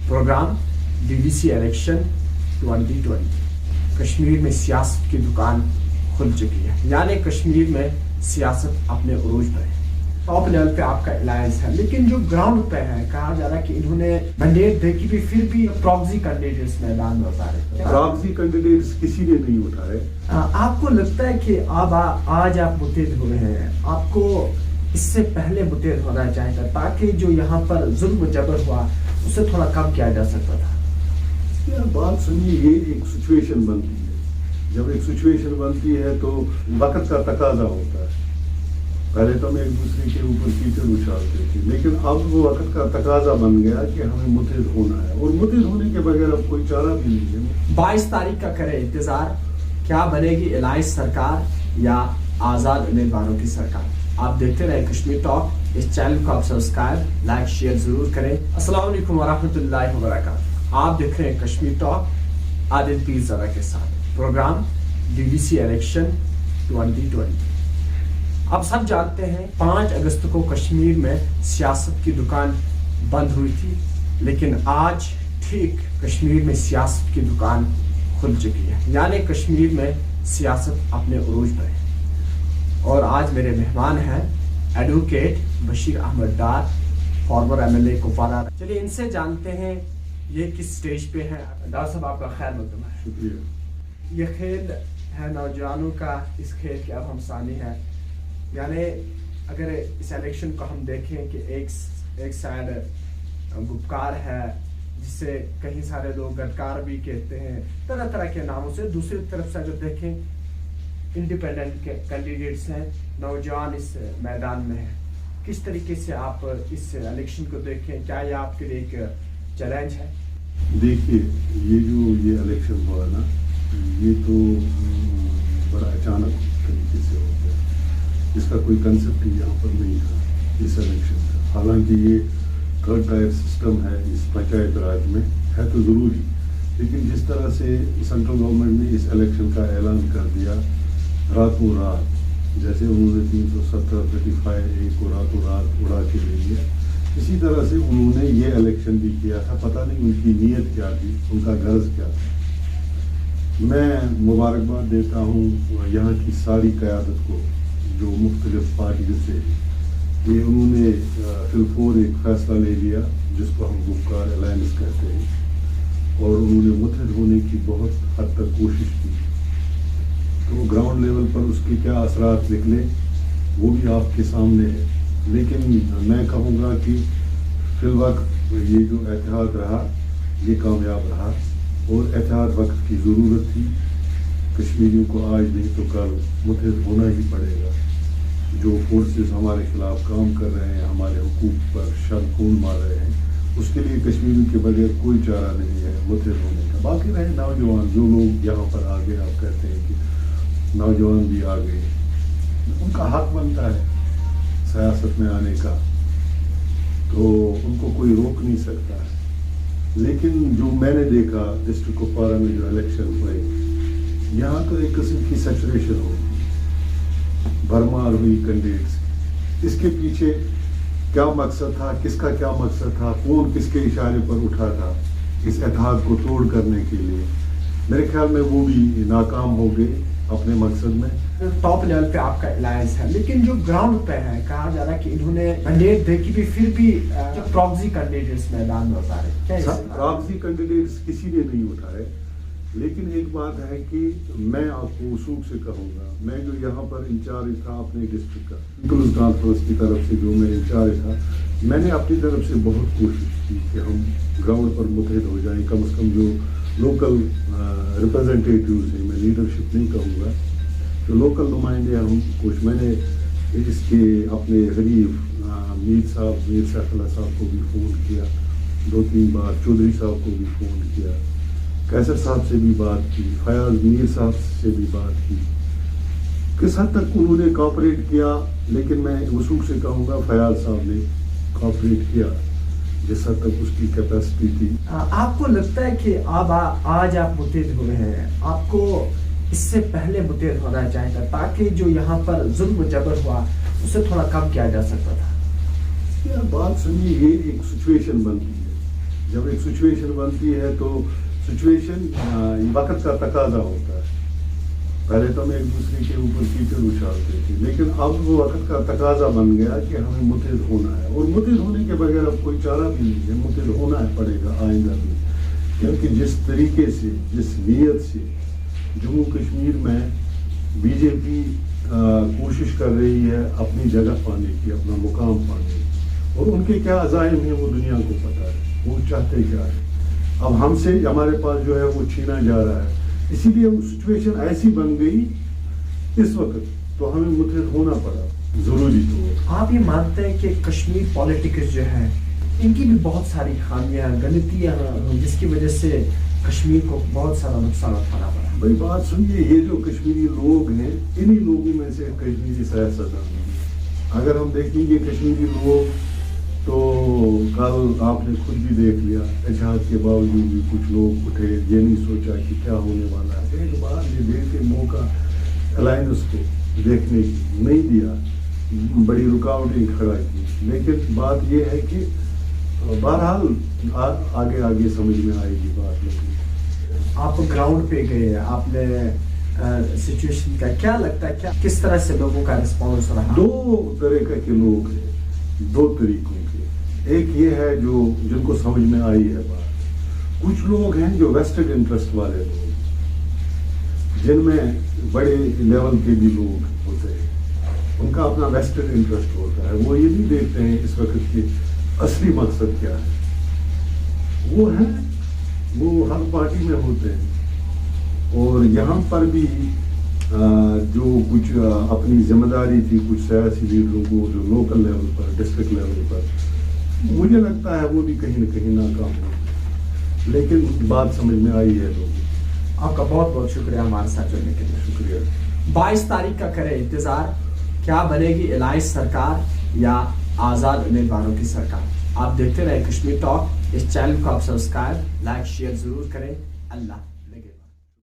Programme DDC election 2020। Kashmir में सियासत की दुकान खुल चुकी है, यानी कश्मीर में सियासत अपने उरूज पर है। टॉप लेवल पे आपका अलायंस है, लेकिन जो ग्राउंड पे है, कहा जा रहा है कि इन्होंने मैंडेट दे की भी फिर भी प्रॉक्सी कैंडिडेट्स मैदान में उतारे। प्रॉक्सी कैंडिडेट्स किसी ने नहीं उठाए। आपको लगता है कि अब आज आप मुतहद हुए हैं, आपको इससे पहले मुतहद होना चाहिए था ताकि जो यहाँ पर जुल्म जबर हुआ उसे थोड़ा कम किया जा सकता था? यार बात सुनिए, ये एक सिचुएशन बनती है। जब एक सिचुएशन बनती है तो वक्त का तकाजा होता है। पहले तो हम एक दूसरे के ऊपर कीचड़ उछालते थे, लेकिन अब वो वक्त का तकाजा बन गया कि हमें मुतहद होना है, और मुतहद होने के बगैर अब कोई चारा भी नहीं है। 22 तारीख का करें इंतजार, क्या बनेगी अलायंस सरकार या आजाद उम्मीदवारों की सरकार? आप देखते रहे कश्मीर टॉक। इस चैनल को आप सब्सक्राइब, लाइक, शेयर जरूर करें। अस्सलाम वालेकुम वरहमतुल्लाहि वबरकातुहू। आप देख रहे हैं कश्मीर टॉक आदिल पीर ज़रा के साथ, प्रोग्राम DDC इलेक्शन 2020। अब सब जानते हैं 5 अगस्त को कश्मीर में सियासत की दुकान बंद हुई थी, लेकिन आज ठीक कश्मीर में सियासत की दुकान खुल चुकी है, यानी कश्मीर में सियासत अपने उरूज पर है। और आज मेरे मेहमान हैं advocate Bashir Ahmad Dar, farmer MLA Kupwara. चलिए इनसे जानते हैं ये किस स्टेज पे है। डार साहब आपका खैर मकदम है। शुक्रिया। ये खेल है नौजवानों का, इस खेल के अब हम सानी है। यानी अगर इस इलेक्शन को हम देखें कि एक साइड गुपकार है, जिसे कई सारे लोग गदकार भी कहते हैं, तरह तरह के नामों से। दूसरी तरफ से अगर देखें इंडिपेंडेंट के कैंडिडेट्स हैं, नौजवान इस मैदान में हैं। किस तरीके से आप इस इलेक्शन को देखें? क्या ये आपके लिए एक चैलेंज है? देखिए, ये इलेक्शन हुआ ना, ये तो बड़ा अचानक तरीके से हो गया। इसका कोई कंसेप्ट ही यहाँ पर नहीं था इस इलेक्शन का। हालांकि ये थर्ड टायर सिस्टम है इस पंचायत राज में, है तो ज़रूरी, लेकिन जिस तरह से सेंट्रल गवर्नमेंट ने इस इलेक्शन का ऐलान कर दिया रातों रात, जैसे उन्होंने 370-35 को रातों रात उड़ा के ले लिया, इसी तरह से उन्होंने ये इलेक्शन भी किया था। पता नहीं उनकी नीयत क्या थी, उनका गर्ज क्या था। मैं मुबारकबाद देता हूँ यहाँ की सारी क़यादत को, जो मुख्तलिफ पार्टियों से ये उन्होंने फिलफोर एक फ़ैसला ले लिया जिसको हम गुपकार अलायंस कहते हैं, और उन्होंने मुतहद होने की बहुत हद तक कोशिश की। तो ग्राउंड लेवल पर उसके क्या असरात निकले वो भी आपके सामने है, लेकिन मैं कहूँगा कि फिलवक्त ये जो एतिहाद रहा ये कामयाब रहा, और एतिहाद वक्त की ज़रूरत थी। कश्मीरियों को आज नहीं तो कल मुतहद होना ही पड़ेगा। जो फोर्सेस हमारे खिलाफ काम कर रहे हैं, हमारे हुकूक पर शरकून मार रहे हैं, उसके लिए कश्मीरियों के बगैर कोई चारा नहीं है मुतहद होने का। बाकी रहे नौजवान, जो लोग यहाँ पर आ गए, आप कहते हैं कि नौजवान भी आ गए, उनका हक बनता है सियासत में आने का, तो उनको कोई रोक नहीं सकता है। लेकिन जो मैंने देखा डिस्ट्रिक्ट कुपवारा में जो इलेक्शन हुए, यहाँ तो एक किस्म की सैचुरेशन हो, भरमार हुई कैंडिडेट्स। इसके पीछे क्या मकसद था, किसका क्या मकसद था, कौन किसके इशारे पर उठा था इस इत्तेहाद को तोड़ करने के लिए? मेरे ख्याल में वो भी नाकाम हो गए अपने मकसद में। टॉप लेवल पे आपका अलायंस है, लेकिन जो ग्राउंड पे है, कहा जा रहा है कि इन्होंने मैंडेट दे की भी फिर भी प्रॉक्सी कैंडिडेट्स मैदान में उतारे। प्रॉक्सी कैंडिडेट्स किसी ने नहीं उठाए, लेकिन एक बात है कि मैं आपको उसूल से कहूँगा, मैं जो यहाँ पर इंचार्ज था अपने डिस्ट्रिक्ट का, पीपल्स कॉन्फ्रेंस की तरफ से जो मैं इंचार्ज था, मैंने अपनी तरफ से बहुत कोशिश की कि हम ग्राउंड पर मुतहद हो जाएं। कम से कम जो लोकल रिप्रेजेंटेटिव्स हैं, मैं लीडरशिप नहीं कहूँगा, जो लोकल नुमाइंदे हम कुछ, मैंने इसके अपने गरीब मीर सैफुल्लाह साहब को भी फ़ोन किया 2-3 बार, चौधरी साहब को भी फ़ोन किया, कैसर साहब से भी बात की, फयाज मीर साहब से भी बात की। किस हद तक उन्होंने कॉपरेट किया, लेकिन मैं वसूख से कहूँगा फयाज साहब ने कॉपरेट किया जिस हद तक उसकी कैपेसिटी थी। आपको लगता है कि अब आज आप मुतहद हुए हैं, आपको इससे पहले मुतहद होना चाहिए था ताकि जो यहाँ पर जुल्म जबर हुआ उसे थोड़ा कम किया जा सकता था? यार बात सुनिए, ये एक सिचुएशन बनती है। जब एक सिचुएशन बनती है तो सिचुएशन वक्त का तकाजा होता है। पहले तो हम एक दूसरे के ऊपर कीचड़ उछालते थे, लेकिन अब वो वक्त का तकाजा बन गया कि हमें मुत्तहिद होना है, और मुत्तहिद होने के बगैर अब कोई चारा भी नहीं है। मुत्तहिद होना है पड़ेगा आइंदा भी, क्योंकि जिस तरीके से, जिस नीयत से जम्मू कश्मीर में बीजेपी कोशिश कर रही है अपनी जगह पाने की, अपना मुकाम पाने की, और उनके क्या अज़ाइम हैं वो दुनिया को पता है, वो चाहते क्या है। अब हमसे हमारे पास जो है वो छीना जा रहा है, इसीलिए वो सिचुएशन ऐसी बन गई इस वक्त, तो हमें मुत्तहिद होना पड़ा, ज़रूरी तो। आप ये मानते हैं कि कश्मीर पॉलिटिक्स जो है इनकी भी बहुत सारी खामियां, गलतियां, जिसकी वजह से कश्मीर को बहुत सारा नुकसान उठाना पड़ा? भाई बात सुनिए, ये जो कश्मीरी लोग हैं, इन्हीं लोगों में से कश्मीरी सियासतदान हैं। अगर हम देखेंगे कश्मीरी लोग, तो कल आपने खुद भी देख लिया, इतिहाद के बावजूद भी कुछ लोग उठे, ये नहीं सोचा कि क्या होने वाला है। एक बार ये देख के मौका अलायंस को देखने की नहीं दिया, बड़ी रुकावटें खड़ा की, लेकिन बात ये है कि बहरहाल आगे आगे समझ में आएगी बात। लेकिन आप ग्राउंड पे गए, आपने सिचुएशन का क्या लगता है, क्या किस तरह से लोगों का रिस्पॉन्स रहा? दो तरह के लोग हैं, दो तरीकों के। एक ये है जो जिनको समझ में आई है बात। कुछ लोग हैं जो वेस्टेड इंटरेस्ट वाले लोग, जिनमें बड़े लेवल के भी लोग होते हैं, उनका अपना वेस्टेड इंटरेस्ट होता है। वो ये नहीं देखते हैं इस वक्त की असली मकसद क्या है। वो हर पार्टी में होते हैं, और यहाँ पर भी जो कुछ अपनी जिम्मेदारी थी कुछ सियासी लीडरों को, जो लोकल लेवल पर, डिस्ट्रिक्ट लेवल पर, मुझे लगता है वो भी कहीं न कहीं नाकाम हो, लेकिन बात समझ में आई है लोगों। आपका बहुत बहुत शुक्रिया हमारे साथ जुड़ने के लिए। शुक्रिया। 22 तारीख का करें इंतजार, क्या बनेगी अलायंस सरकार या आजाद उम्मीदवारों की सरकार? आप देखते रहे कश्मीर टॉक। इस चैनल को आप सब्सक्राइब, लाइक, शेयर जरूर करें। अल्लाह।